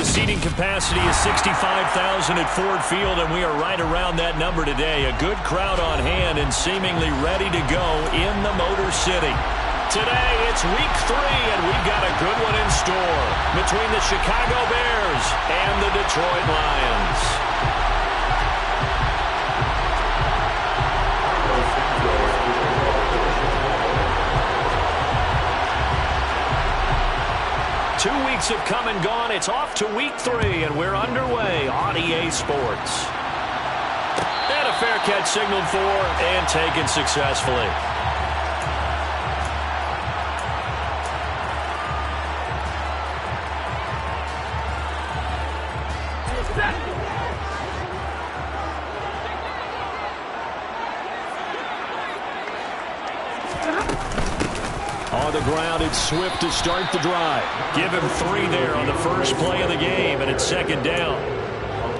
The seating capacity is 65,000 at Ford Field, and we are right around that number today. A good crowd on hand and seemingly ready to go in the Motor City. Today, it's week 3, and we've got a good one in store between the Chicago Bears and the Detroit Lions. Two weeks have come and gone. It's off to week 3, and we're underway on EA Sports. And a fair catch signaled for and taken successfully. On the ground, it's Swift to start the drive. Give him 3 there on the first play of the game, and it's second down.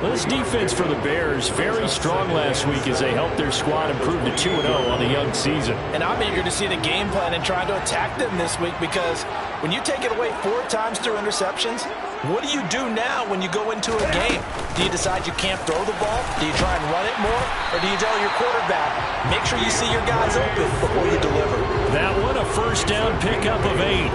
Well, this defense for the Bears, very strong last week as they helped their squad improve to 2-0 on the young season. And I'm eager to see the game plan and try to attack them this week, because when you take it away 4 times through interceptions, what do you do now when you go into a game? Do you decide you can't throw the ball? Do you try and run it more? Or do you tell your quarterback, make sure you see your guys open before you deliver? That one, a first down pickup of 8.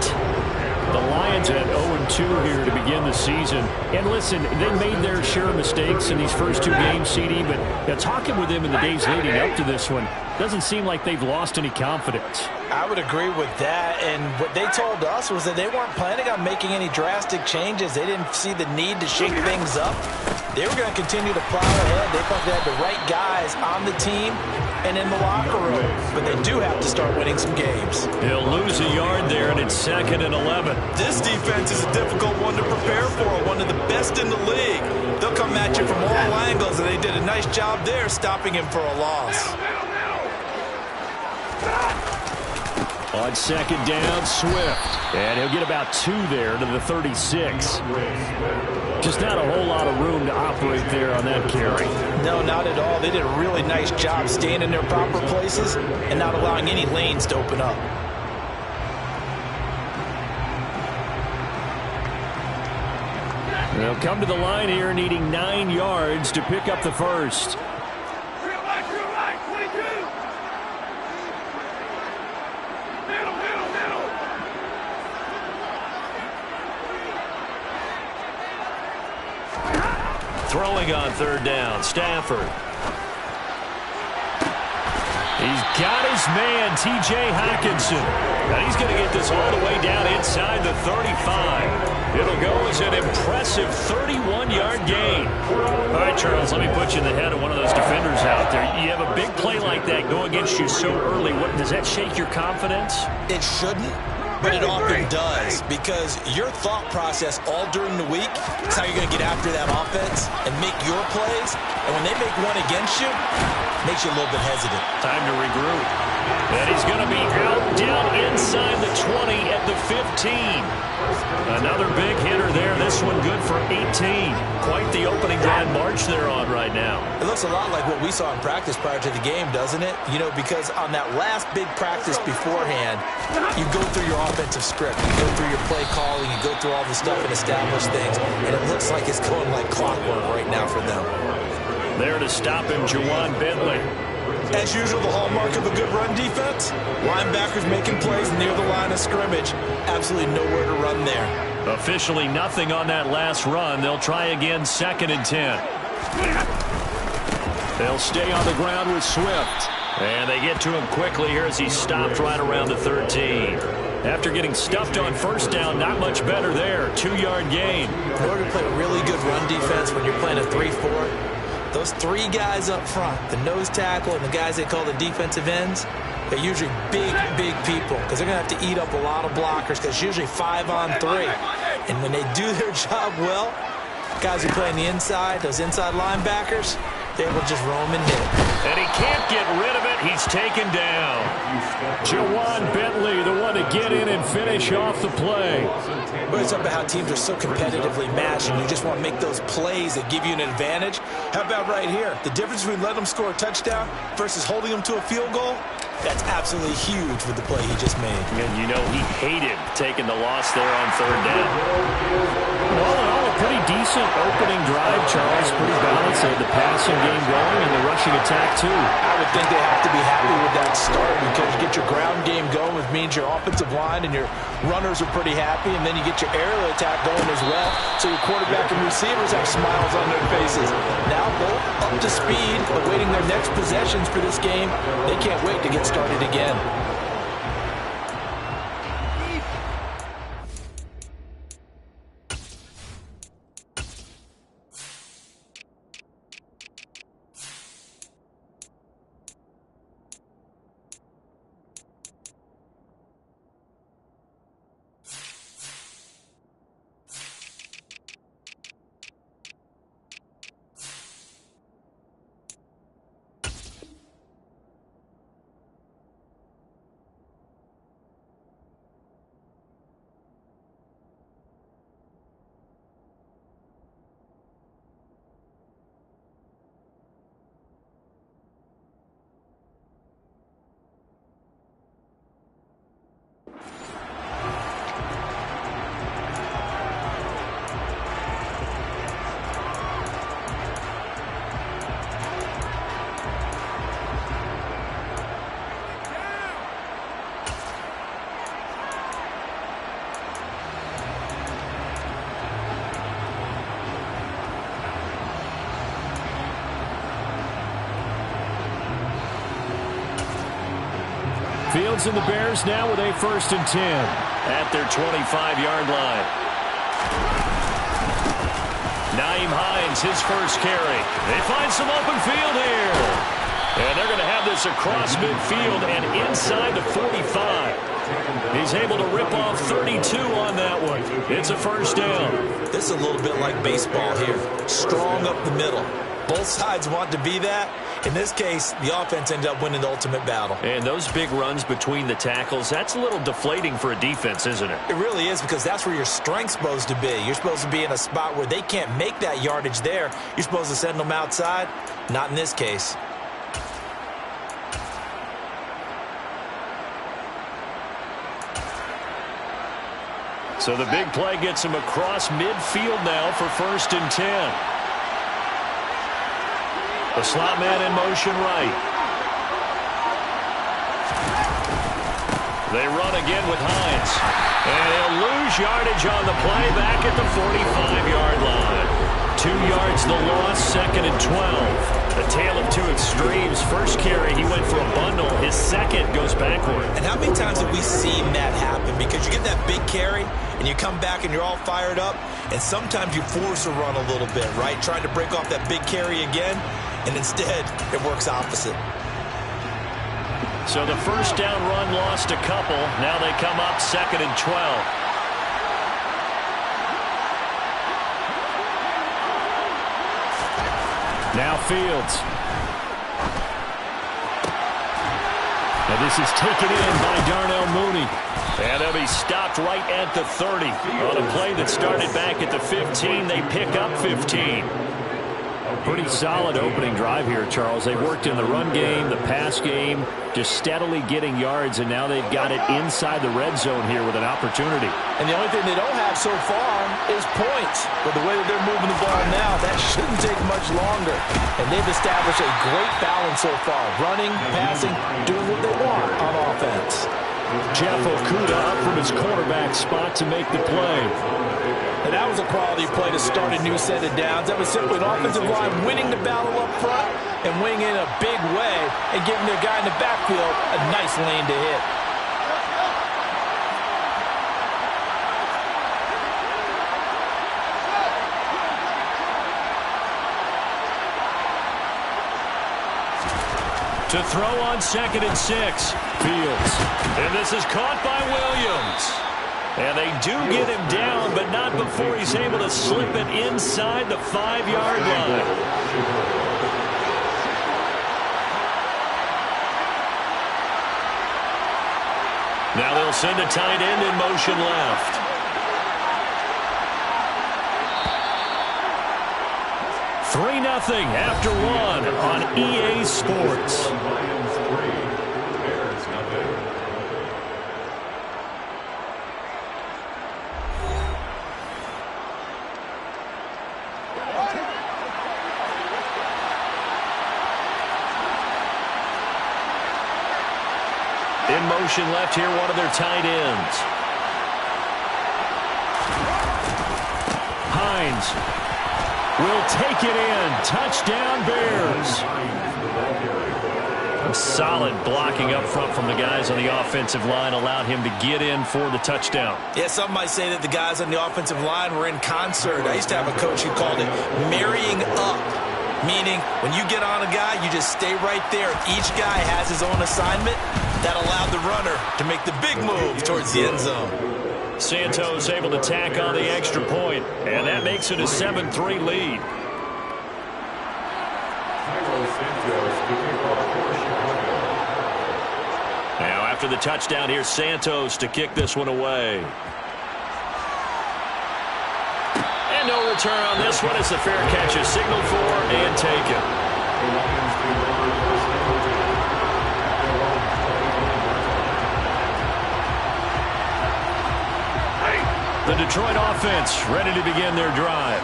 The Lions at 0-2 here to begin the season. And listen, they made their share of mistakes in these first 2 games, CD, but talking with them in the days leading up to this one, doesn't seem like they've lost any confidence. I would agree with that, and what they told us was that they weren't planning on making any drastic changes. They didn't see the need to shake things up. They were going to continue to plow ahead. They thought they had the right guys on the team and in the locker room, but they do have to start winning some games. He'll lose a yard there, and it's 2nd and 11. This defense is a difficult one to prepare for, one of the best in the league. They'll come at you from all angles, and they did a nice job there stopping him for a loss. On second down, Swift. And he'll get about 2 there to the 36. Just not a whole lot of room to operate there on that carry. No, not at all. They did a really nice job staying in their proper places and not allowing any lanes to open up. They'll come to the line here needing 9 yards to pick up the first. Throwing on 3rd down, Stafford. He's got his man, T.J. Hockenson. Now he's going to get this all the way down inside the 35. It'll go as an impressive 31-yard gain. All right, Charles, let me put you in the head of one of those defenders out there. You have a big play like that go against you so early. What, does that shake your confidence? It shouldn't, but it often does, because your thought process all during the week is how you're going to get after that offense and make your plays. And when they make one against you, it makes you a little bit hesitant. Time to regroup. And he's going to be out down inside the 20 at the 15. Another big hitter there. This one good for 18. Quite the opening drive march they're on right now. It looks a lot like what we saw in practice prior to the game, doesn't it? You know, because on that last big practice beforehand, you go through your offensive script. You go through your play calling. You go through all the stuff and establish things. And it looks like it's going like clockwork right now for them. There to stop him, Juwan Bentley. As usual, the hallmark of a good run defense, linebackers making plays near the line of scrimmage. Absolutely nowhere to run there. Officially nothing on that last run. They'll try again, 2nd and 10. They'll stay on the ground with Swift. And they get to him quickly here as he stopped right around the 13. After getting stuffed on 1st down, not much better there. 2-yard gain. In order to play a really good run defense when you're playing a 3-4, those 3 guys up front, the nose tackle and the guys they call the defensive ends, they're usually big, big people because they're going to have to eat up a lot of blockers because it's usually 5 on 3. And when they do their job well, guys who play on the inside, those inside linebackers, they're able to just roam and hit. And he can't get rid of it. He's taken down. Juwan Bentley, the one to get in and finish off the play. But it's about how teams are so competitively matched, and you just want to make those plays that give you an advantage. How about right here? The difference between letting them score a touchdown versus holding them to a field goal? That's absolutely huge with the play he just made. And you know he hated taking the loss there on third down. All in all, a pretty decent opening drive, Charles. Pretty balanced. They had the passing game going and the rushing attack, too. I would think they have to be happy with that start because you get your ground game going, which means your offensive line and your runners are pretty happy, and then you get your aerial attack going as well, so your quarterback and receivers have smiles on their faces. Now both up to speed, awaiting their next possessions for this game. They can't wait to get started again. Fields and the Bears now with a 1st and 10 at their 25-yard line. Nyheim Hines, his first carry. They find some open field here. And they're going to have this across midfield and inside the 45. He's able to rip off 32 on that one. It's a 1st down. This is a little bit like baseball here. Strong up the middle. Both sides want to be that. In this case, the offense ended up winning the ultimate battle. And those big runs between the tackles, that's a little deflating for a defense, isn't it? It really is, because that's where your strength's supposed to be. You're supposed to be in a spot where they can't make that yardage there. You're supposed to send them outside. Not in this case. So the big play gets him across midfield now for 1st and 10. The slot man in motion right. They run again with Hines. And they'll lose yardage on the play back at the 45-yard line. 2 yards the loss, 2nd and 12. A tale of two extremes. First carry, he went for a bundle. His second goes backward. And how many times have we seen that happen? Because you get that big carry, and you come back and you're all fired up, and sometimes you force a run a little bit, right? Trying to break off that big carry again. And instead, it works opposite. So the 1st down run lost a couple. Now they come up 2nd and 12. Now Fields. And this is taken in by Darnell Mooney. And they'll be stopped right at the 30. On a play that started back at the 15, they pick up 15. Pretty solid opening drive here, Charles. They've worked in the run game, the pass game, just steadily getting yards, and now they've got it inside the red zone here with an opportunity. And the only thing they don't have so far is points. But the way that they're moving the ball now, that shouldn't take much longer. And they've established a great balance so far. Running, passing, doing what they want on offense. Jeff Okudah up from his cornerback spot to make the play. And that was a quality play to start a new set of downs. That was simply an offensive line winning the battle up front and winning in a big way and giving their guy in the backfield a nice lane to hit. To throw on 2nd and 6. Fields. And this is caught by Williams. And they do get him down, but not before he's able to slip it inside the 5-yard line. Now they'll send a tight end in motion left. Three 0 after one on EA Sports. In motion left here, one of their tight ends. Hines will take it in. Touchdown, Bears. Solid blocking up front from the guys on the offensive line allowed him to get in for the touchdown. Yeah, some might say that the guys on the offensive line were in concert. I used to have a coach who called it marrying up, meaning when you get on a guy, you just stay right there. Each guy has his own assignment. That allowed the runner to make the big move towards the end zone. Santos able to tack on the extra point, and that makes it a 7-3 lead. Now after the touchdown, here's Santos to kick this one away. And no return on this one as the fair catch is signaled for and taken. The Detroit offense ready to begin their drive.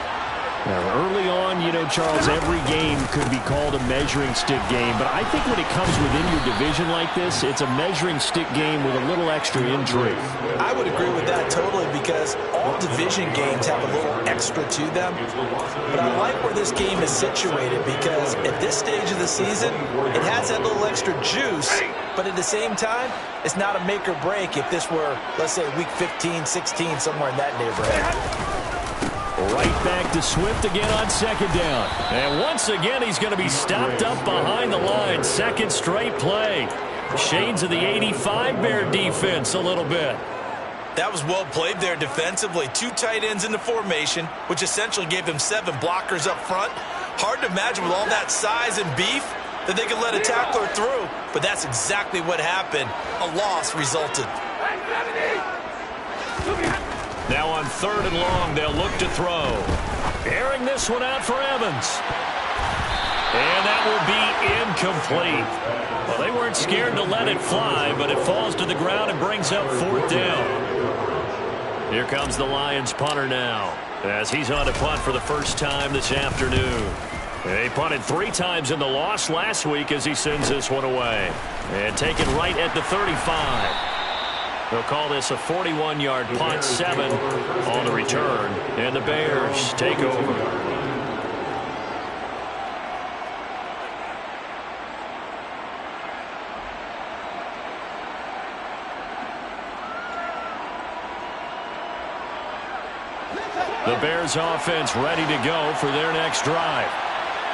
Now, early on, you know, Charles, every game could be called a measuring stick game. But I think when it comes within your division like this, it's a measuring stick game with a little extra intrigue. I would agree with that totally because all division games have a little extra to them. But I like where this game is situated because at this stage of the season, it has that little extra juice. But at the same time, it's not a make or break if this were, let's say, week 15, 16, somewhere in that neighborhood. Right back to Swift again on second down. And once again, he's going to be stopped up behind the line. Second straight play. Shades of the 85 Bear defense a little bit. That was well played there defensively. Two tight ends in the formation, which essentially gave them 7 blockers up front. Hard to imagine with all that size and beef that they could let a tackler through. But that's exactly what happened. A loss resulted. Now on 3rd and long, they'll look to throw. Airing this one out for Evans. And that will be incomplete. Well, they weren't scared to let it fly, but it falls to the ground and brings up 4th down. Here comes the Lions punter now, as he's on to punt for the first time this afternoon. He punted 3 times in the loss last week as he sends this one away. And taken right at the 35. They'll call this a 41-yard punt, 7 on the return, and the Bears take over. The Bears offense ready to go for their next drive.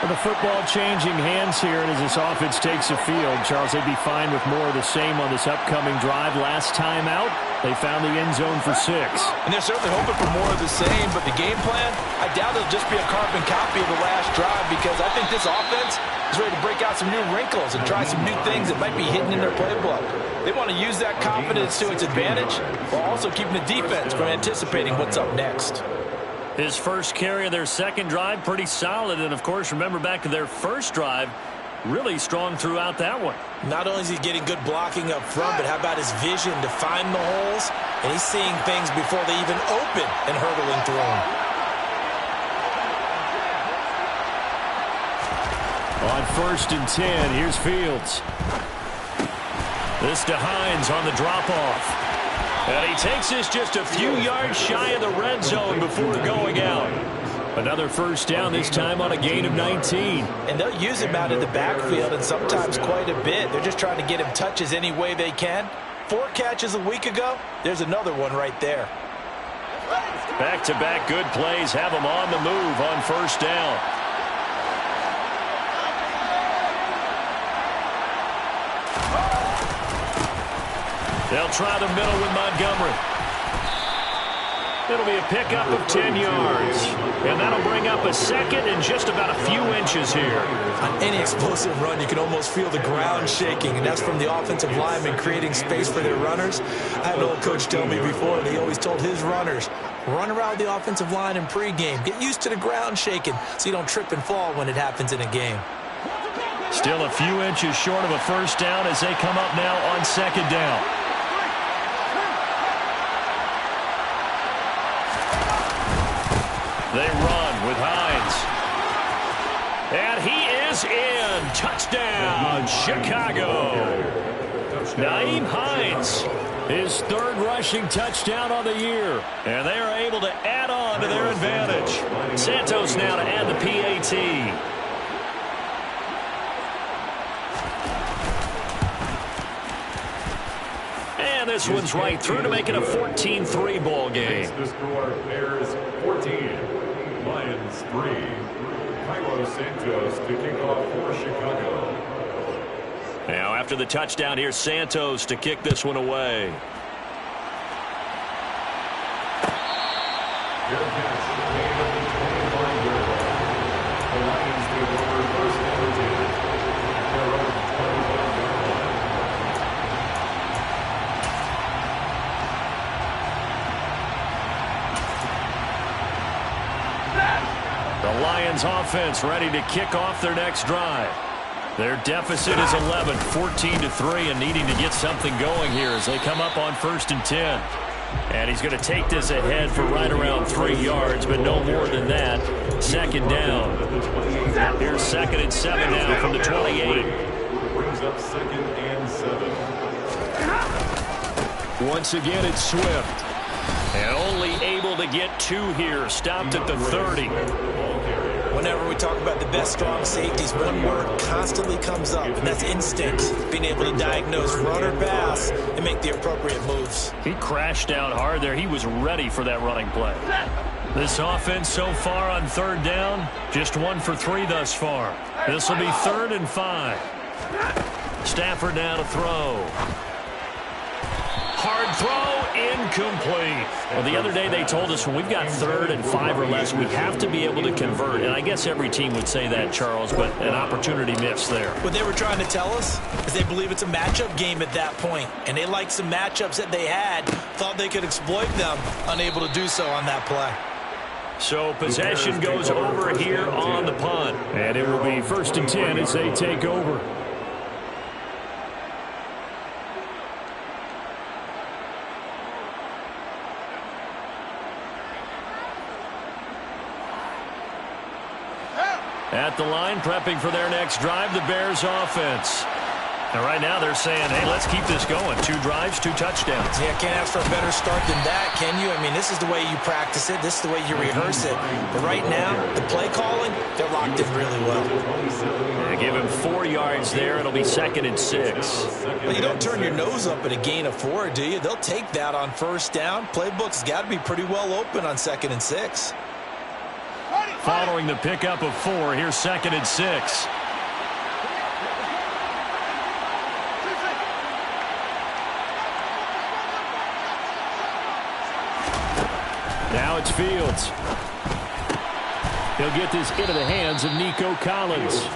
The football changing hands here, and as this offense takes the field, Charles, they'd be fine with more of the same on this upcoming drive. Last time out, they found the end zone for 6. And they're certainly hoping for more of the same, but the game plan, I doubt it'll just be a carbon copy of the last drive because I think this offense is ready to break out some new wrinkles and try some new things that might be hidden in their playbook. They want to use that confidence to its advantage while also keeping the defense from anticipating what's up next. His first carry of their second drive, pretty solid. And, of course, remember back to their first drive, really strong throughout that one. Not only is he getting good blocking up front, but how about his vision to find the holes? And he's seeing things before they even open and hurdling through them. On 1st and 10, here's Fields. This to Hines on the drop-off. And he takes this just a few yards shy of the red zone before going out. Another first down, this time on a gain of 19. And they'll use him out in the backfield, and sometimes quite a bit. They're just trying to get him touches any way they can. 4 catches a week ago. There's another one right there. Back-to-back good plays have him on the move on first down. They'll try the middle with Montgomery. It'll be a pickup of 10 yards. And that'll bring up a second and just about a few inches here. On any explosive run, you can almost feel the ground shaking, and that's from the offensive linemen creating space for their runners. I had an old coach tell me before, and he always told his runners, run around the offensive line in pregame. Get used to the ground shaking so you don't trip and fall when it happens in a game. Still a few inches short of a first down as they come up now on second down. They run with Hines. And he is in. Touchdown, Chicago. Nyheim Hines, his third rushing touchdown on the year. And they are able to add on to their advantage. Santos now to add the PAT. And this one's right through to make it a 14-3 ball game. The score, Bears 14, Lions 3. Carlos Santos to kick off for Chicago. Now after the touchdown, here's Santos to kick this one away. The Lions take over first and 10 at their own 21-yard line. The Lions offense ready to kick off their next drive. Their deficit is 11, 14-3, and needing to get something going here as they come up on 1st and 10. And he's going to take this ahead for right around 3 yards, but no more than that. 2nd down. Here's 2nd and 7 now from the 28. Brings up 2nd and 7. Once again, it's Swift. And only able to get 2 here. Stopped at the 30. Whenever we talk about the best strong safeties, one word constantly comes up, and that's instinct. Being able to diagnose run or pass and make the appropriate moves. He crashed down hard there. He was ready for that running play. This offense so far on 3rd down, just 1 for 3 thus far. This will be 3rd and 5. Stafford now to throw. Hard throw, incomplete. Well, the other day they told us when we've got 3rd and 5 or less, we have to be able to convert. And I guess every team would say that, Charles, but an opportunity missed there. What they were trying to tell us is they believe it's a matchup game at that point. And they liked some matchups that they had, thought they could exploit them, unable to do so on that play. So possession goes over here on the punt. And it will be 1st and 10 as they take over. At the line, prepping for their next drive, the Bears offense. And right now they're saying, hey, let's keep this going. 2 drives, 2 touchdowns. Yeah, can't ask for a better start than that, can you? I mean, this is the way you practice it. This is the way you rehearse it. But right now, the play calling, they're locked in really well. They give him 4 yards there. It'll be 2nd and 6. Well, you don't turn your nose up at a gain of 4, do you? They'll take that on 1st down. Playbook's got to be pretty well open on 2nd and 6. Following the pickup of 4, here's 2nd and 6. Now it's Fields. He'll get this into the hands of Nico Collins.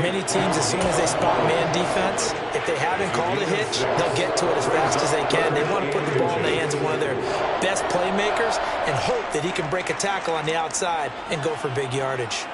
Many teams, as soon as they spot man defense, if they haven't called a hitch, they'll get to it as fast as they can. They want to put the ball in the hands of one of their best playmakers and hope that he can break a tackle on the outside and go for big yardage.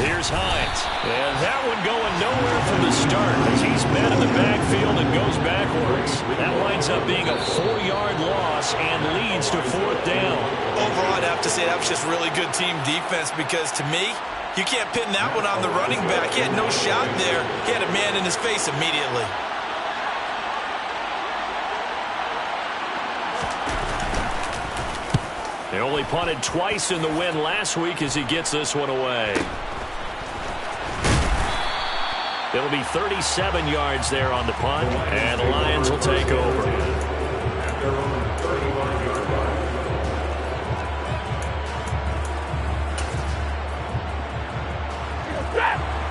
Here's Hines. And that one going nowhere from the start as he's met in the backfield and goes backwards. That winds up being a 4-yard loss and leads to 4th down. Overall, I'd have to say that was just really good team defense because to me, you can't pin that one on the running back. He had no shot there. He had a man in his face immediately. They only punted twice in the win last week as he gets this one away. It'll be 37 yards there on the punt, and the Lions will take over. At their own 31-yard line.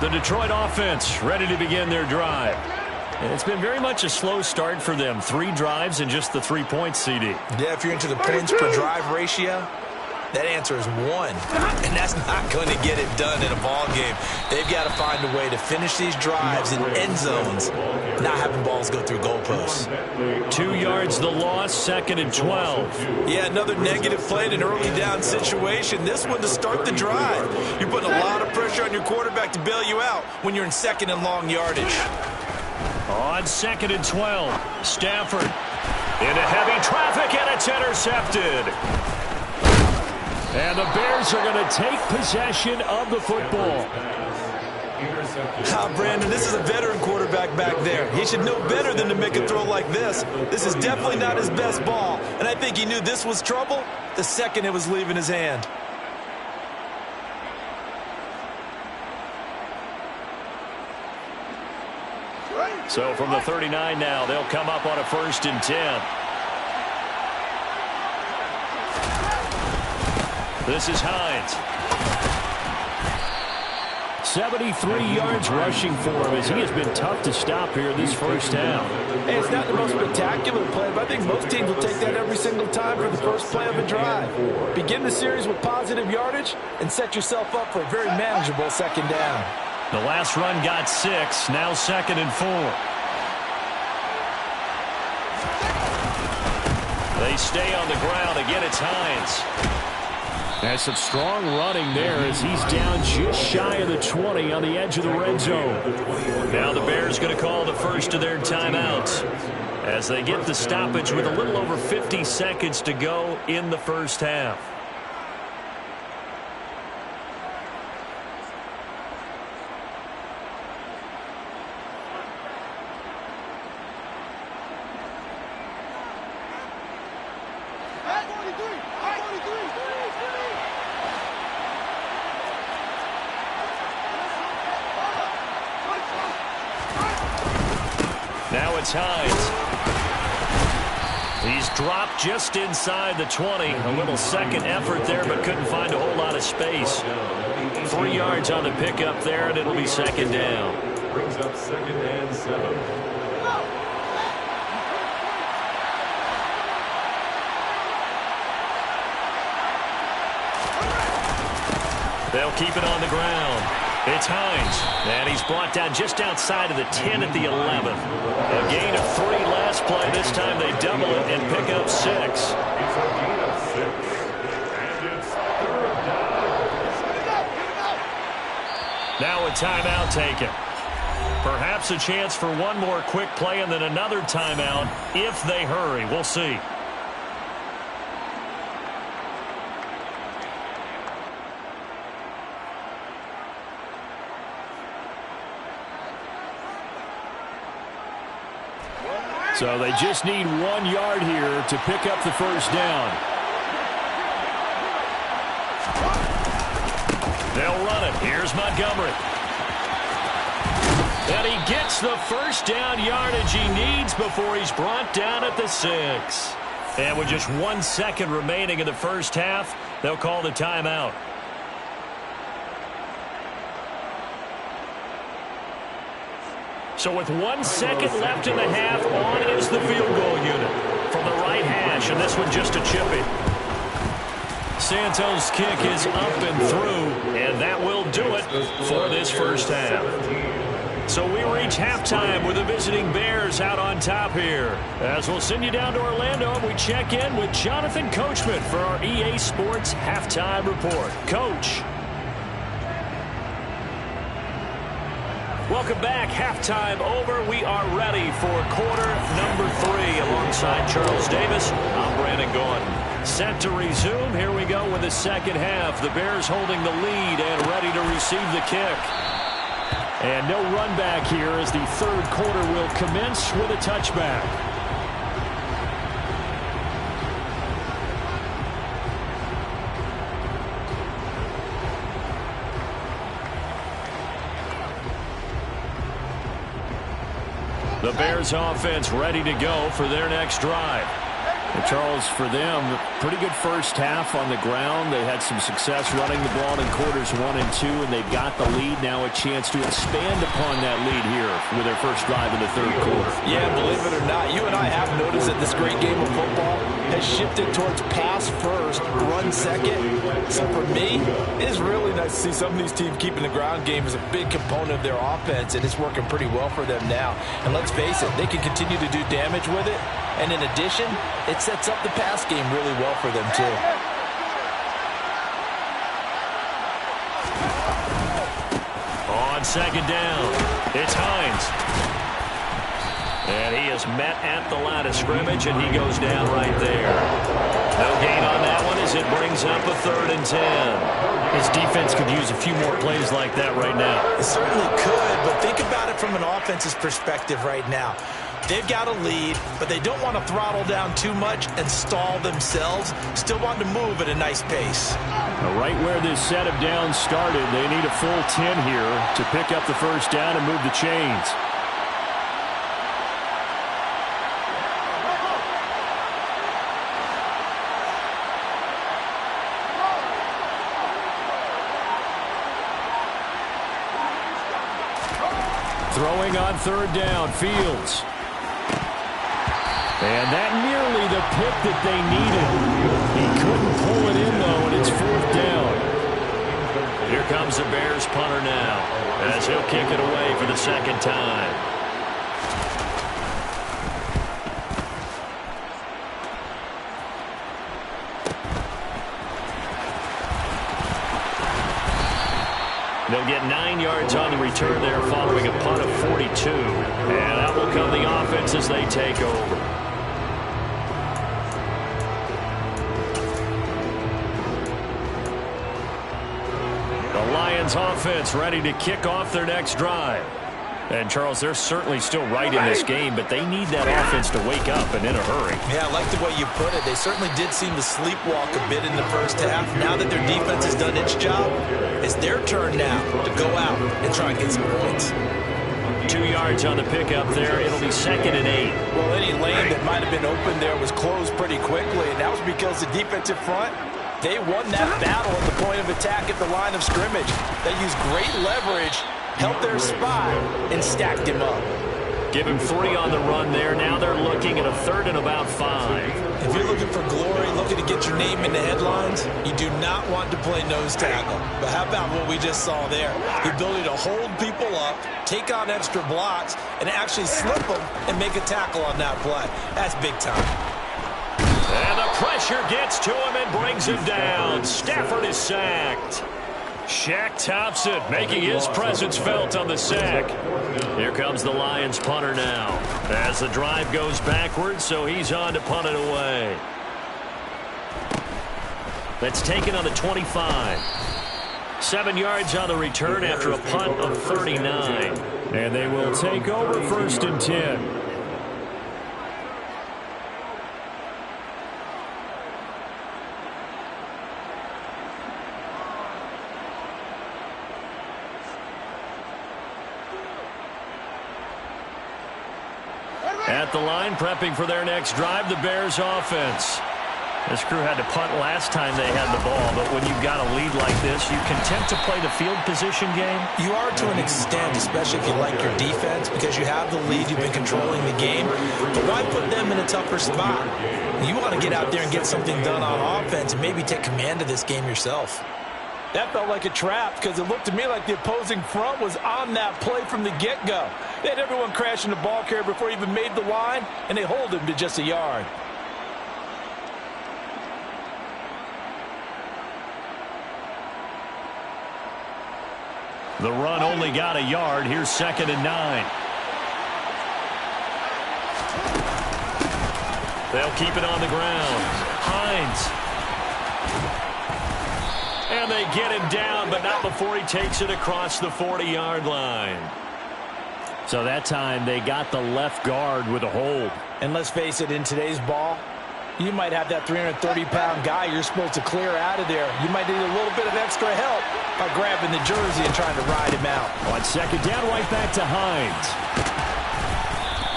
The Detroit offense ready to begin their drive. And it's been very much a slow start for them. 3 drives and just the 3 points, CD. Yeah, if you're into the points per drive ratio, That answer is 1. And that's not going to get it done in a ball game. They've got to find a way to finish these drives in end zones, not having balls go through goalposts. 2 yards the loss, 2nd and 12. Yeah, another negative play in an early down situation. This one to start the drive. You're putting a lot of pressure on your quarterback to bail you out when you're in 2nd and long yardage. On 2nd and 12, Stafford into heavy traffic, and it's intercepted. And the Bears are going to take possession of the football. Brandon, this is a veteran quarterback back there. He should know better than to make a throw like this. This is definitely not his best ball. And I think he knew this was trouble the second it was leaving his hand. So from the 39 now, they'll come up on a 1st and 10. This is Hines. 73 yards rushing for him as he has been tough to stop here this first half. Hey, it's not the most spectacular play, but I think most teams will take that every single time for the first play of a drive. Begin the series with positive yardage and set yourself up for a very manageable 2nd down. The last run got 6, now 2nd and 4. They stay on the ground. Again, it's Hines. That's some strong running there as he's down just shy of the 20 on the edge of the red zone. Now the Bears going to call the first of their timeouts as they get the stoppage with a little over 50 seconds to go in the first half. Now it's Hines. He's dropped just inside the 20. A little second effort there, but couldn't find a whole lot of space. 3 yards on the pickup there, and it'll be 2nd down. Brings up 2nd and 7. They'll keep it on the ground. It's Hines, and he's brought down just outside of the 10 at the 11. A gain of 3 last play. This time they double it and pick up 6. It's a gain of 6. And it's 3rd down. Now a timeout taken. Perhaps a chance for one more quick play and then another timeout if they hurry. We'll see. So they just need 1 yard here to pick up the first down. They'll run it. Here's Montgomery. And he gets the first down yardage he needs before he's brought down at the 6. And with just 1 second remaining in the first half, they'll call the timeout. So with 1 second left in the half, on is the field goal unit from the right hash, and this one just a chippy. Santos' kick is up and through, and that will do it for this first half. So we reach halftime with the visiting Bears out on top here. As we'll send you down to Orlando, and we check in with Jonathan Coachman for our EA Sports Halftime Report. Coach. Welcome back. Halftime over. We are ready for quarter number 3 alongside Charles Davis. I'm Brandon Gordon. Set to resume. Here we go with the second half. The Bears holding the lead and ready to receive the kick. And no run back here as the third quarter will commence with a touchback. The Bears offense ready to go for their next drive. And Charles, for them, pretty good first half on the ground. They had some success running the ball in quarters 1 and 2, and they've got the lead. Now a chance to expand upon that lead here with their first drive in the third quarter. Yeah, believe it or not, you and I have noticed that this great game of football, has shifted towards pass first, run second. So for me, it's really nice to see some of these teams keeping the ground game as a big component of their offense, and it's working pretty well for them now. And let's face it, they can continue to do damage with it. And in addition, it sets up the pass game really well for them too. On second down, it's Hines. And he is met at the line of scrimmage, and he goes down right there. No gain on that one as it brings up a 3rd and 10. His defense could use a few more plays like that right now. It certainly could, but think about it from an offense's perspective right now. They've got a lead, but they don't want to throttle down too much and stall themselves. Still want to move at a nice pace. Right where this set of downs started, they need a full 10 here to pick up the first down and move the chains. Throwing on 3rd down, Fields. And that nearly the pick that they needed. He couldn't pull it in, though, and it's 4th down. Here comes the Bears punter now, as he'll kick it away for the 2nd time. They'll get 9 yards on the return there following a punt of 42. And out will come the offense as they take over. The Lions offense ready to kick off their next drive. And, Charles, they're certainly still right in this game, but they need that offense to wake up and in a hurry. Yeah, I like the way you put it. They certainly did seem to sleepwalk a bit in the first half. Now that their defense has done its job, it's their turn now to go out and try and get some points. 2 yards on the pickup there. It'll be 2nd and 8. Well, any lane that might have been open there was closed pretty quickly, and that was because the defensive front, they won that battle at the point of attack at the line of scrimmage. They used great leverage, held their spot, and stacked him up. Give him 3 on the run there. Now they're looking at a 3rd and about 5. If you're looking for glory, looking to get your name in the headlines, you do not want to play nose tackle. But how about what we just saw there? The ability to hold people up, take on extra blocks, and actually slip them and make a tackle on that play. That's big time. And the pressure gets to him and brings him down. Stafford is sacked. Shaq Thompson making his presence felt on the sack. Here comes the Lions punter now as the drive goes backwards, so he's on to punt it away. That's taken on the 25. 7 yards on the return after a punt of 39. And they will take over 1st and 10. At the line, prepping for their next drive, the Bears offense. This crew had to punt last time they had the ball, but when you've got a lead like this, you content to play the field position game? You are to an extent, especially if you like your defense, because you have the lead, you've been controlling the game. But why put them in a tougher spot? You want to get out there and get something done on offense and maybe take command of this game yourself. That felt like a trap because it looked to me like the opposing front was on that play from the get-go. They had everyone crashing the ball carrier before he even made the line, and they hold him to just a yard. The run only got a yard. Here's 2nd and 9. They'll keep it on the ground. Hines. And they get him down, but not before he takes it across the 40-yard line. So that time they got the left guard with a hold. And let's face it, in today's ball, you might have that 330-pound guy you're supposed to clear out of there. You might need a little bit of extra help by grabbing the jersey and trying to ride him out. On 2nd down, right back to Hines.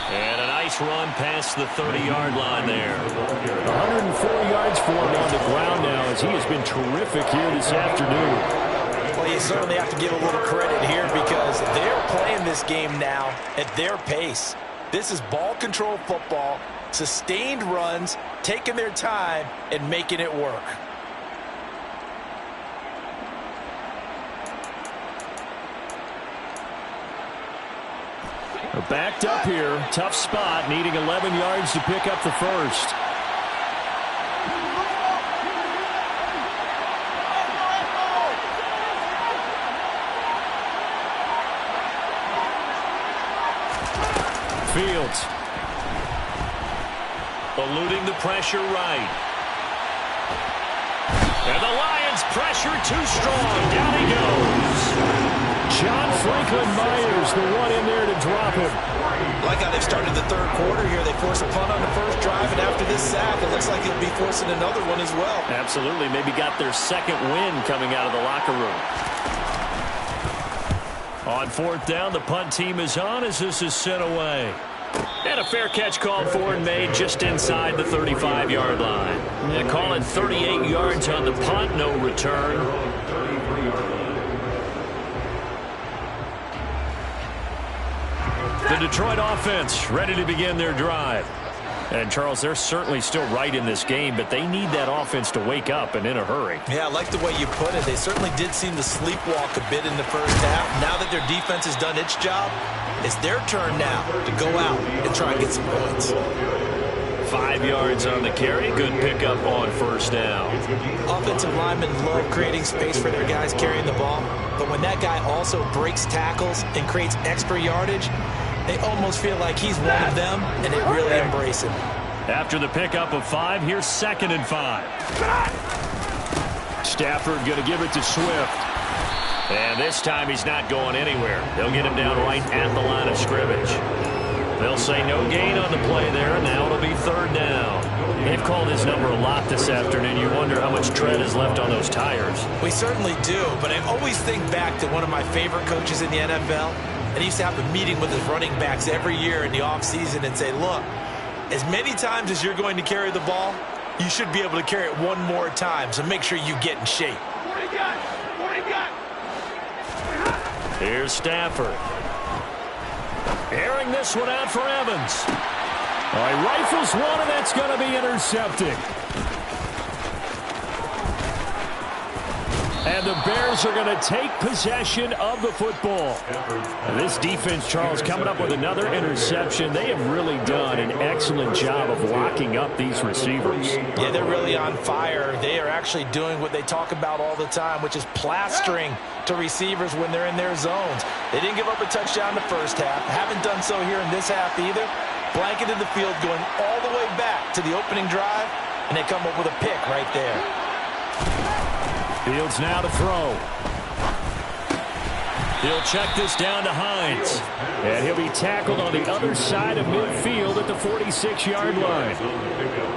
And a nice run past the 30-yard line there. 104 yards for him on the ground now as he has been terrific here this afternoon. Well, you certainly have to give a little credit here because they're playing this game now at their pace. This is ball control football. Sustained runs, taking their time, and making it work. They're backed up here. Tough spot, needing 11 yards to pick up the first. Fields. Eluding the pressure right. And the Lions pressure too strong. Down he goes. John Franklin Myers, the one in there to drop him. Like how they've started the third quarter here. They force a punt on the first drive, and after this sack, it looks like he'll be forcing another one as well. Absolutely. Maybe got their second win coming out of the locker room. On fourth down, the punt team is on as this is sent away. And a fair catch called for and made just inside the 35-yard line. They call it 38 yards on the punt, no return. The Detroit offense ready to begin their drive. And, Charles, they're certainly still right in this game, but they need that offense to wake up and in a hurry. Yeah, I like the way you put it. They certainly did seem to sleepwalk a bit in the first half. Now that their defense has done its job, it's their turn now to go out and try and get some points. 5 yards on the carry. Good pickup on first down. Offensive linemen love creating space for their guys carrying the ball, but when that guy also breaks tackles and creates extra yardage, they almost feel like he's one of them, and they really embrace him. After the pickup of 5, here's 2nd and 5. Stafford going to give it to Swift. And this time he's not going anywhere. They'll get him down right at the line of scrimmage. They'll say no gain on the play there, and now it'll be 3rd down. They've called his number a lot this afternoon. You wonder how much tread is left on those tires. We certainly do, but I always think back to one of my favorite coaches in the NFL. And he used to have a meeting with his running backs every year in the offseason and say, look, as many times as you're going to carry the ball, you should be able to carry it one more time, so make sure you get in shape. Here's Stafford. Airing this one out for Evans. All right, rifles one, and that's going to be intercepted. And the Bears are going to take possession of the football. And this defense, Charles, coming up with another interception. They have really done an excellent job of locking up these receivers. Yeah, they're really on fire. They are actually doing what they talk about all the time, which is plastering to receivers when they're in their zones. They didn't give up a touchdown the first half. Haven't done so here in this half either. Blanketed the field going all the way back to the opening drive, and they come up with a pick right there. Fields now to throw. He'll check this down to Hines. And he'll be tackled on the other side of midfield at the 46-yard line.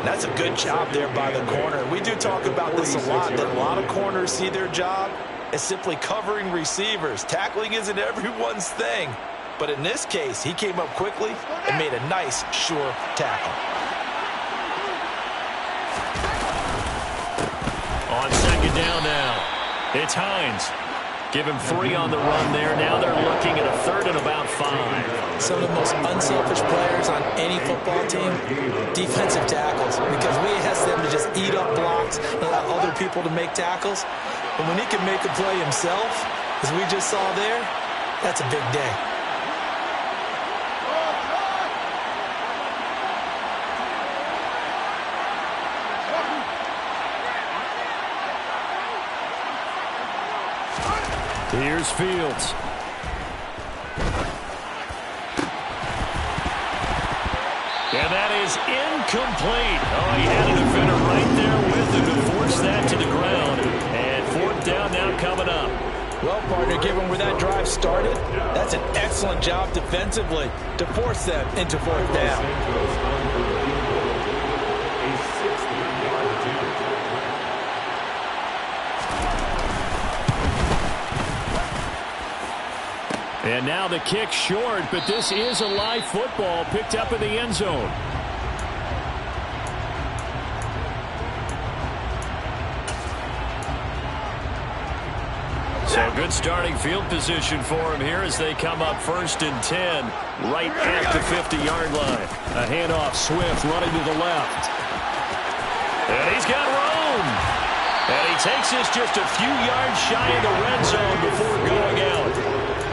That's a good job there by the corner. We do talk about this a lot, that a lot of corners see their job as simply covering receivers. Tackling isn't everyone's thing. But in this case, he came up quickly and made a nice, sure tackle. On 2nd down now, it's Hines. Give him 3 on the run there. Now they're looking at a 3rd and about 5. Some of the most unselfish players on any football team, defensive tackles, because we ask them to just eat up blocks and allow other people to make tackles. But when he can make a play himself, as we just saw there, that's a big day. Here's Fields. And that is incomplete. Oh, he had a defender right there with him to force that to the ground. And 4th down now coming up. Well, partner, given where that drive started, that's an excellent job defensively to force them into 4th down. And now the kick short, but this is a live football picked up in the end zone. So good starting field position for him here as they come up 1st and 10 right at the 50-yard line. A handoff, Swift running to the left. And he's got room. And he takes this just a few yards shy of the red zone before going out.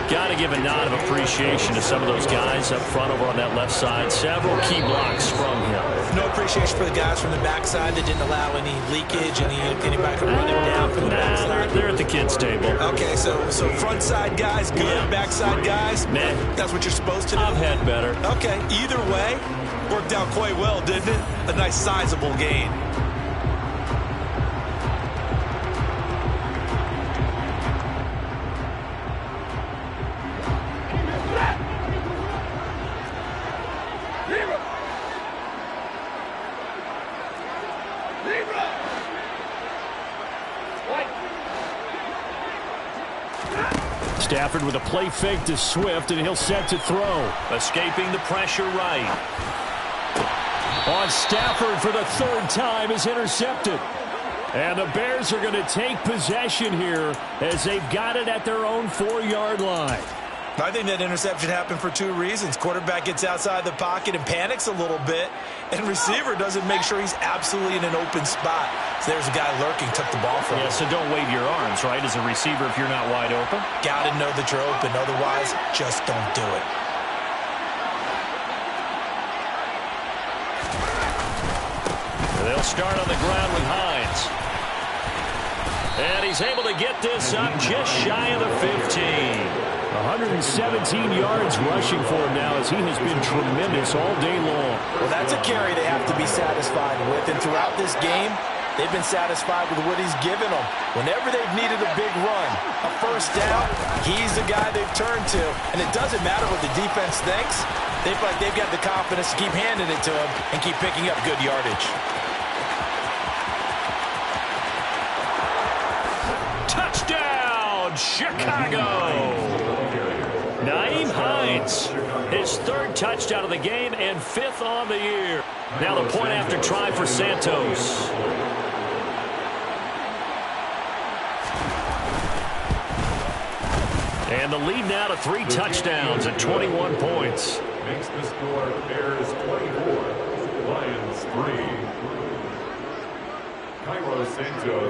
Got to give a nod of appreciation to some of those guys up front over on that left side. Several key blocks from him. No appreciation for the guys from the backside that didn't allow any leakage, anybody from running down from the backside. They're at the kids' table. Okay, so front side guys good, backside guys, man, that's what you're supposed to do? I've had better. Okay, either way, worked out quite well, didn't it? A nice sizable gain. Stafford with a play fake to Swift, and he'll set to throw. Escaping the pressure right. On Stafford for the 3rd time is intercepted. And the Bears are going to take possession here as they've got it at their own 4-yard line. I think that interception happened for 2 reasons. Quarterback gets outside the pocket and panics a little bit, and receiver doesn't make sure he's absolutely in an open spot. So there's a guy lurking, took the ball from him. Yeah, so don't wave your arms, right, as a receiver if you're not wide open. Got to know that you're open. Otherwise, just don't do it. They'll start on the ground with Hines. And he's able to get this up just shy of the 15. 117 yards rushing for him now as he has been tremendous all day long. Well, that's a carry they have to be satisfied with. And throughout this game, they've been satisfied with what he's given them. Whenever they've needed a big run, a first down, he's the guy they've turned to. And it doesn't matter what the defense thinks. They feel like they've got the confidence to keep handing it to him and keep picking up good yardage. Touchdown, Chicago! Nyheim Hines, his 3rd touchdown of the game and 5th on the year. Now the point after try for Santos. And the lead now to 3 touchdowns at 21 points. Makes the score Bears 24, Lions 3.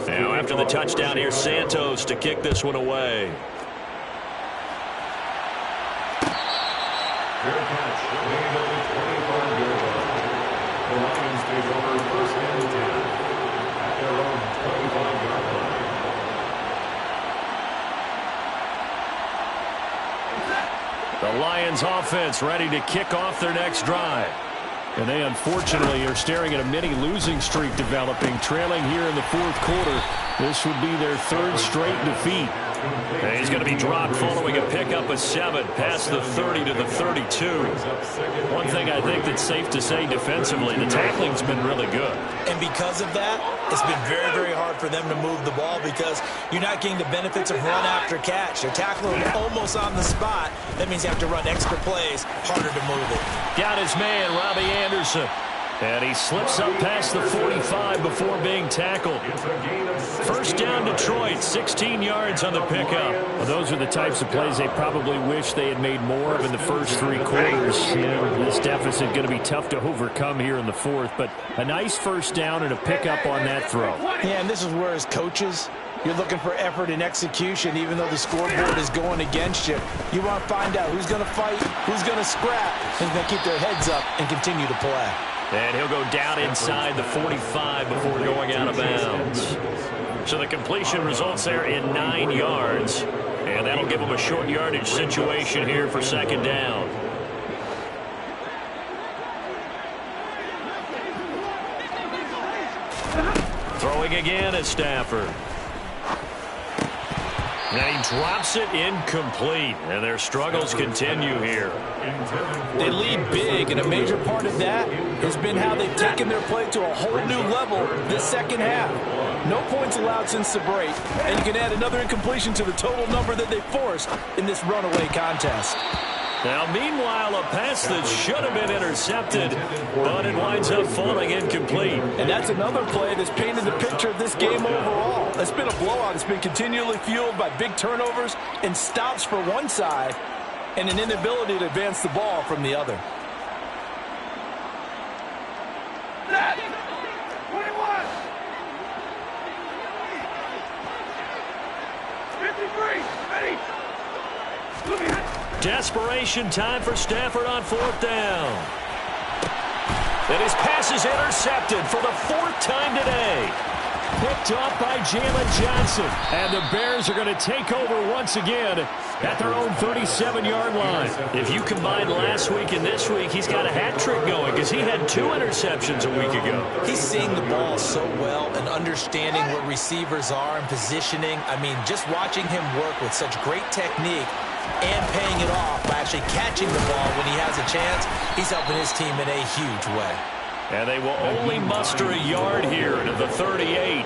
Now after the touchdown, here's Santos to kick this one away. Fair catch, made at the 25-yard line. The Lions take over 1st and 10 at their own 25-yard line. The Lions offense ready to kick off their next drive. And they unfortunately are staring at a mini losing streak developing, trailing here in the 4th quarter. This would be their 3rd straight defeat. And he's going to be dropped following a pickup of 7 past the 30 to the 32. One thing I think that's safe to say defensively, the tackling's been really good. And because of that, it's been very, very hard for them to move the ball because you're not getting the benefits of run after catch. They're tackling almost on the spot. That means you have to run extra plays, harder to move it. Got his man, Robbie Anderson. And he slips up past the 45 before being tackled. First down, Detroit, 16 yards on the pickup. Well, those are the types of plays they probably wish they had made more of in the first 3 quarters. This deficit going to be tough to overcome here in the 4th, but a nice first down and a pickup on that throw. Yeah, and this is where as coaches, you're looking for effort and execution even though the scoreboard is going against you. You want to find out who's going to fight, who's going to scrap, and going to keep their heads up and continue to play. And he'll go down inside the 45 before going out of bounds. So the completion results there in 9 yards. And that'll give him a short yardage situation here for 2nd down. Throwing again at Stafford. And he drops it incomplete. And their struggles continue here. They lead big, and a major part of that has been how they've taken their play to a whole new level this 2nd half. No points allowed since the break, and you can add another incompletion to the total number that they forced in this runaway contest. Now, meanwhile, a pass that should have been intercepted, but it winds up falling incomplete. And that's another play that's painted the picture of this game overall. It's been a blowout. It's been continually fueled by big turnovers and stops for one side and an inability to advance the ball from the other. Desperation time for Stafford on 4th down. And his pass is intercepted for the 4th time today. Picked off by Jalen Johnson. And the Bears are going to take over once again at their own 37-yard line. If you combine last week and this week, he's got a hat trick going because he had 2 interceptions a week ago. He's seeing the ball so well and understanding where receivers are and positioning. I mean, just watching him work with such great technique and paying it off by actually catching the ball when he has a chance, he's helping his team in a huge way. And they will only muster a yard here to the 38.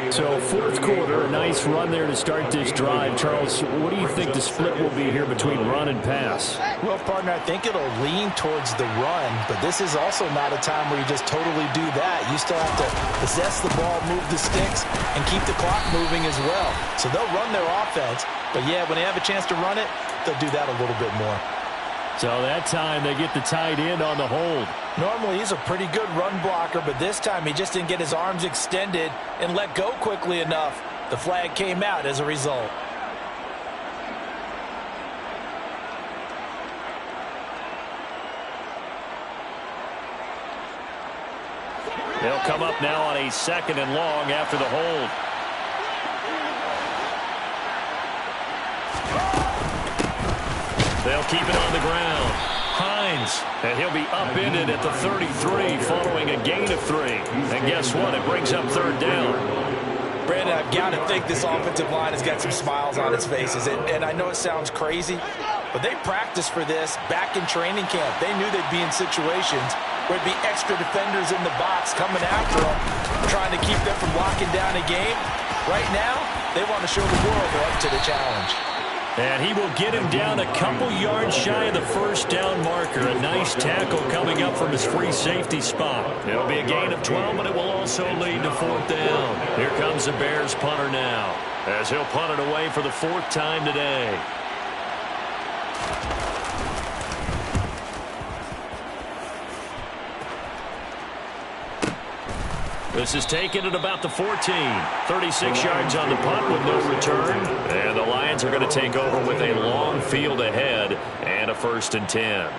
So 4th quarter, a nice run there to start this drive. Charles, what do you think the split will be here between run and pass? Well, partner, I think it'll lean towards the run, but this is also not a time where you just totally do that. You still have to possess the ball, move the sticks, and keep the clock moving as well. So they'll run their offense, but yeah, when they have a chance to run it, they'll do that a little bit more. So that time they get the tight end on the hold. Normally he's a pretty good run blocker, but this time he just didn't get his arms extended and let go quickly enough. The flag came out as a result. They'll come up now on a 2nd and long after the hold. They'll keep it on the ground. Hines, and he'll be upended at the 33 following a gain of 3. And guess what? It brings up 3rd down. Brandon, I've got to think this offensive line has got some smiles on its faces. And I know it sounds crazy, but they practiced for this back in training camp. They knew they'd be in situations where it'd be extra defenders in the box coming after them, trying to keep them from locking down a game. Right now, they want to show the world they're up to the challenge. And he will get him down a couple yards shy of the 1st down marker. A nice tackle coming up from his free safety spot. It'll be a gain of 12, but it will also lead to 4th down. Here comes the Bears punter now, as he'll punt it away for the 4th time today. This is taken at about the 14. 36 yards on the punt with no return. And the Lions are going to take over with a long field ahead and a 1st and 10.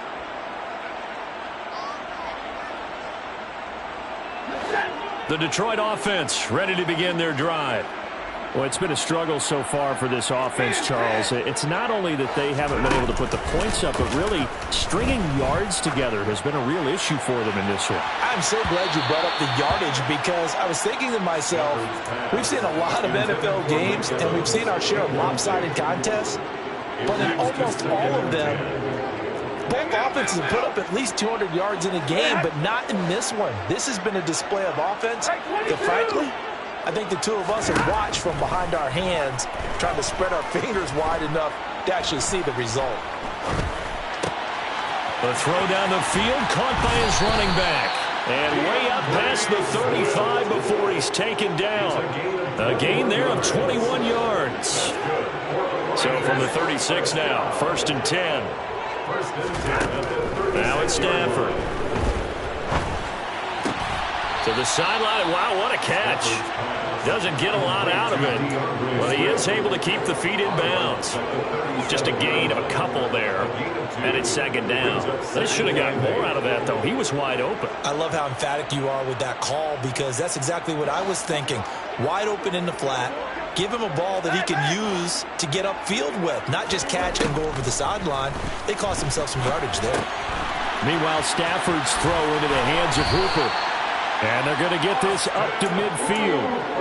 The Detroit offense ready to begin their drive. Well, it's been a struggle so far for this offense, Charles. It's not only that they haven't been able to put the points up, but really stringing yards together has been a real issue for them in this one. I'm so glad you brought up the yardage because I was thinking to myself, we've seen a lot of NFL games and we've seen our share of lopsided contests, but in almost all of them, both offenses have put up at least 200 yards in a game, but not in this one. This has been a display of offense that, frankly, I think the two of us have watched from behind our hands, trying to spread our fingers wide enough to actually see the result. The throw down the field, caught by his running back. And way up past the 35 before he's taken down. A gain there of 21 yards. So from the 36 now, 1st and 10. Now it's Stafford. To the sideline. Wow, what a catch. Doesn't get a lot out of it, but he is able to keep the feet in bounds. Just a gain of a couple there, and it's 2nd down. They should have got more out of that, though. He was wide open. I love how emphatic you are with that call because that's exactly what I was thinking. Wide open in the flat. Give him a ball that he can use to get upfield with, not just catch and go over the sideline. They cost themselves some yardage there. Meanwhile, Stafford's throw into the hands of Hooper. And they're going to get this up to midfield.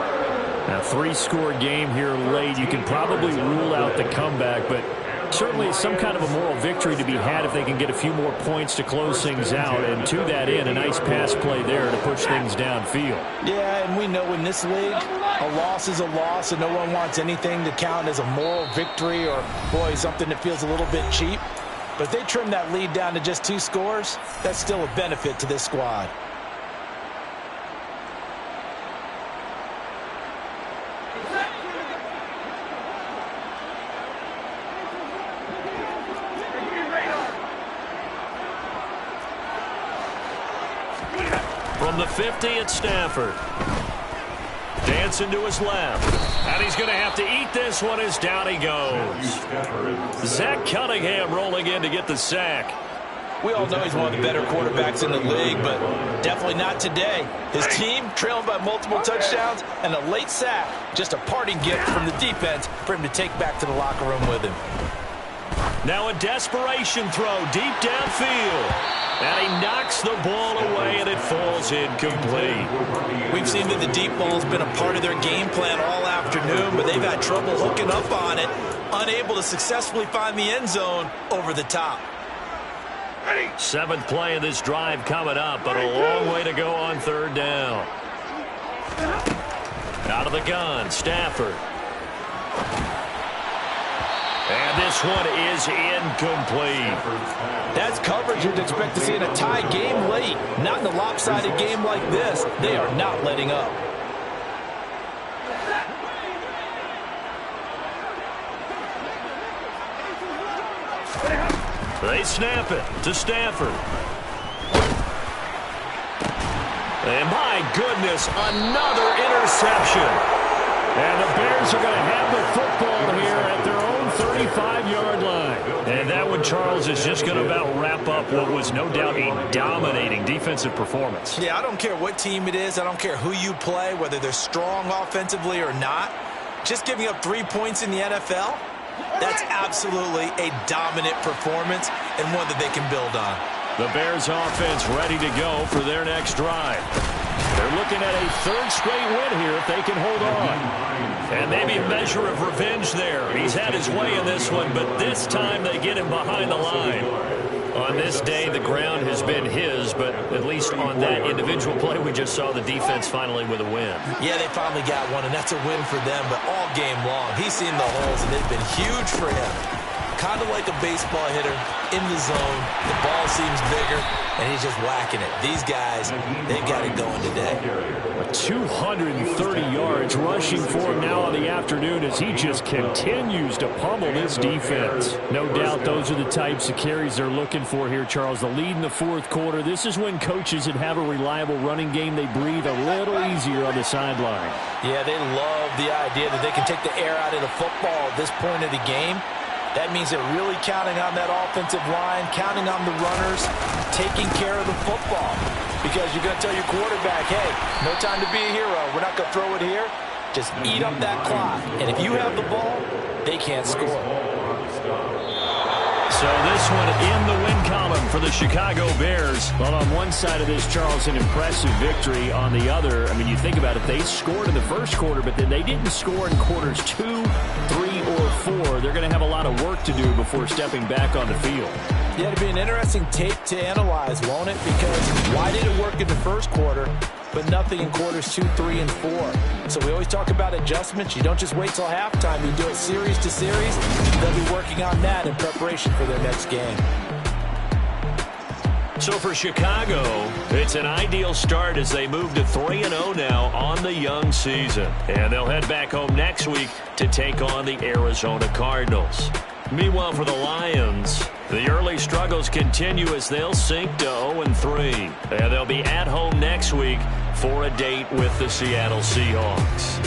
A 3-score game here late. You can probably rule out the comeback, but certainly some kind of a moral victory to be had if they can get a few more points to close things out. And to that end, a nice pass play there to push things downfield. Yeah, and we know in this league, a loss is a loss, and no one wants anything to count as a moral victory or, boy, something that feels a little bit cheap. But if they trim that lead down to just 2 scores, that's still a benefit to this squad. From the 50, it's Stafford. Dancing to his left. And he's going to have to eat this one as down he goes. Zach Cunningham rolling in to get the sack. We all know he's one of the better quarterbacks in the league, but definitely not today. His team trailing by multiple touchdowns and a late sack. Just a parting gift from the defense for him to take back to the locker room with him. Now a desperation throw deep downfield. And he knocks the ball away, and it falls incomplete. We've seen that the deep ball's been a part of their game plan all afternoon, but they've had trouble hooking up on it, unable to successfully find the end zone over the top. Seventh play of this drive coming up, but a long way to go on third down. Out of the gun, Stafford. And this one is incomplete. That's coverage you'd expect to see in a tie game late. Not in a lopsided game like this. They are not letting up. They snap it to Stafford. And my goodness, another interception. And the Bears are going to have the football here at their own 35-yard line. And that one, Charles, is just going to about wrap up what was no doubt a dominating defensive performance. Yeah, I don't care what team it is. I don't care who you play, whether they're strong offensively or not. Just giving up 3 points in the NFL, that's absolutely a dominant performance and one that they can build on. The Bears offense ready to go for their next drive. They're looking at a third straight win here if they can hold on. And maybe a measure of revenge there. He's had his way in this one, but this time they get him behind the line. On this day, the ground has been his, but at least on that individual play, we just saw the defense finally with a win. Yeah, they finally got one, and that's a win for them, but all game long, he's seen the holes, and they've been huge for him. Kind of like a baseball hitter in the zone. The ball seems bigger, and he's just whacking it. These guys, they've got it going today. 230 yards rushing for him now on the afternoon as he just continues to pummel this defense. No doubt those are the types of carries they're looking for here, Charles. The lead in the fourth quarter. This is when coaches that have a reliable running game, they breathe a little easier on the sideline. Yeah, they love the idea that they can take the air out of the football at this point of the game. That means they're really counting on that offensive line, counting on the runners, taking care of the football. Because you're going to tell your quarterback, hey, no time to be a hero. We're not going to throw it here. Just eat up that clock. And if you have the ball, they can't score. So this one in the win column for the Chicago Bears. Well, on one side of this, Charles, an impressive victory. On the other, I mean, you think about it, they scored in the first quarter, but then they didn't score in quarters 2, 3, or 4. They're going to have a lot of work to do before stepping back on the field. Yeah, it'll be an interesting tape to analyze, won't it? Because why did it work in the first quarter, but nothing in quarters 2, 3, and 4? So we always talk about adjustments. You don't just wait till halftime. You do it series to series. They'll be working on that in preparation for their next game. So for Chicago, it's an ideal start as they move to 3-0 now on the young season. And they'll head back home next week to take on the Arizona Cardinals. Meanwhile, for the Lions, the early struggles continue as they'll sink to 0-3. And they'll be at home next week for a date with the Seattle Seahawks.